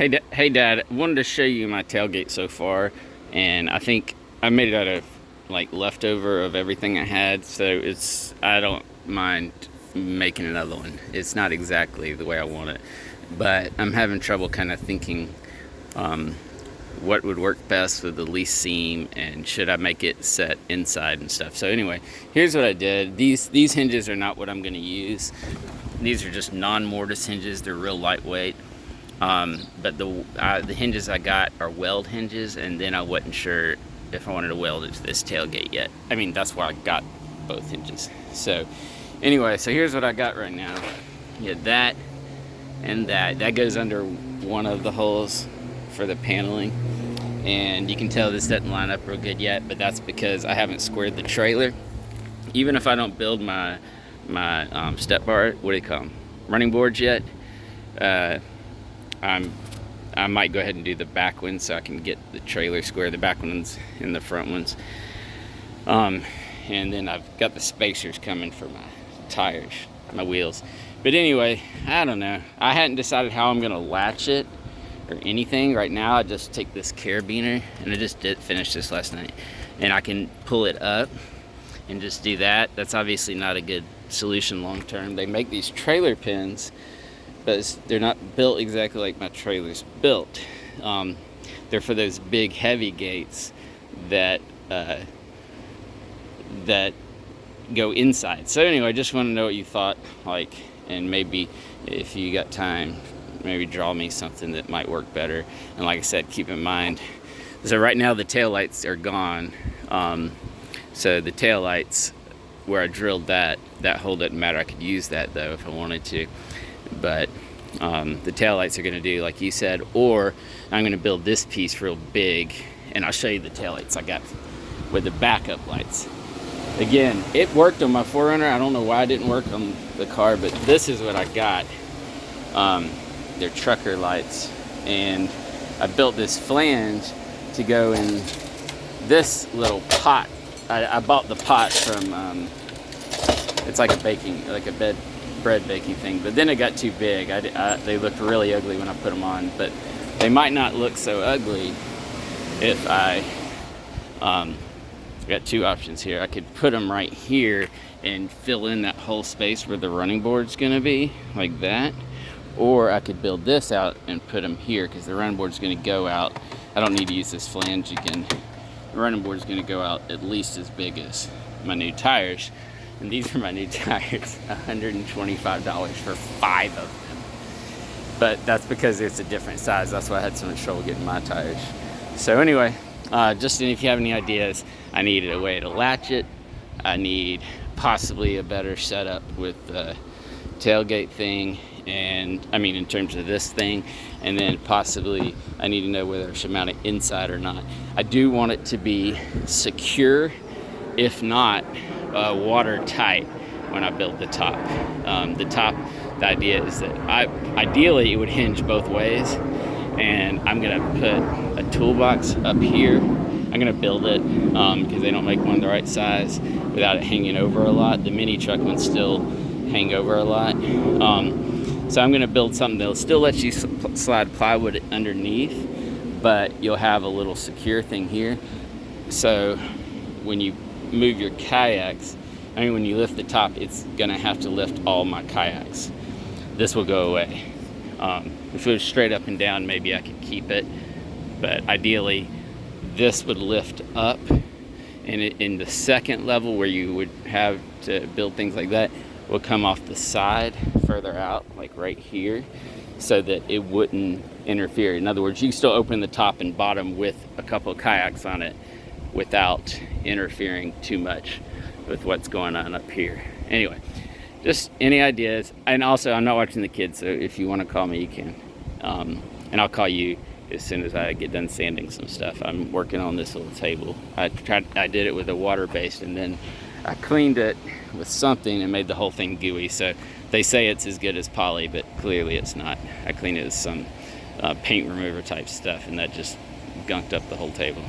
Hey Dad, I wanted to show you my tailgate so far, and I think I made it out of like leftover of everything I had, so I don't mind making another one. It's not exactly the way I want it, but I'm having trouble kind of thinking what would work best with the least seam, and should I make it set inside and stuff. So anyway, here's what I did. These hinges are not what I'm going to use. These are just non-mortise hinges. They're real lightweight. But the hinges I got are weld hinges, and then I wasn't sure if I wanted to weld it to this tailgate yet. I mean, that's why I got both hinges. So anyway, so here's what I got right now. Yeah, that and that goes under one of the holes for the paneling, and you can tell this doesn't line up real good yet, but that's because I haven't squared the trailer. Even if I don't build my step bar, what do you call them, running boards yet, I might go ahead and do the back ones so I can get the trailer square, the back ones and the front ones. And then I've got the spacers coming for my tires, my wheels. But anyway, I don't know. I hadn't decided how I'm gonna latch it or anything. Right now, I just take this carabiner, and I just did finish this last night, and I can pull it up and just do that. That's obviously not a good solution long term. They make these trailer pins, but they're not built exactly like my trailer's built. They're for those big heavy gates that go inside. So anyway, I just want to know what you thought, like, and maybe if you got time, maybe draw me something that might work better. And like I said, keep in mind, so right now the taillights are gone. So the taillights, where I drilled that hole doesn't matter. I could use that though if I wanted to. But the taillights are going to do like you said, or I'm going to build this piece real big, and I'll show you the taillights I got with the backup lights. Again, it worked on my 4Runner. I don't know why it didn't work on the car, but this is what I got. They're trucker lights, and I built this flange to go in this little pot. I bought the pot from, it's like a bread baking thing, but then it got too big. They looked really ugly when I put them on, but they might not look so ugly if I got two options here. I could put them right here and fill in that whole space where the running board's gonna be, like that, or I could build this out and put them here, because the running board's gonna go out. I don't need to use this flange again. The running board's gonna go out at least as big as my new tires. And these are my new tires, $125 for 5 of them. But that's because it's a different size. That's why I had so much trouble getting my tires. So anyway, just if you have any ideas, I need a way to latch it. I need possibly a better setup with the tailgate thing, and I mean in terms of this thing, and then possibly I need to know whether I should mount it inside or not. I do want it to be secure, if not watertight, when I build the top. The idea is that ideally it would hinge both ways, and I'm gonna put a toolbox up here. I'm gonna build it because they don't make one the right size without it hanging over a lot. The mini truck ones still hang over a lot. So I'm gonna build something that'll still let you slide plywood underneath, but you'll have a little secure thing here. So when you move your kayaks, when you lift the top, it's gonna have to lift all my kayaks. This will go away. If it was straight up and down, maybe I could keep it, but ideally this would lift up, and in the second level where you would have to build things like that will come off the side further out, like right here, so that it wouldn't interfere. In other words, you can still open the top and bottom with a couple of kayaks on it without interfering too much with what's going on up here. Anyway, just any ideas. And also, I'm not watching the kids, so if you want to call me, you can. And I'll call you as soon as I get done sanding some stuff. I'm working on this little table. I did it with a water based, and then I cleaned it with something and made the whole thing gooey. So they say it's as good as poly, but clearly it's not. I cleaned it with some paint remover type stuff, and that just gunked up the whole table.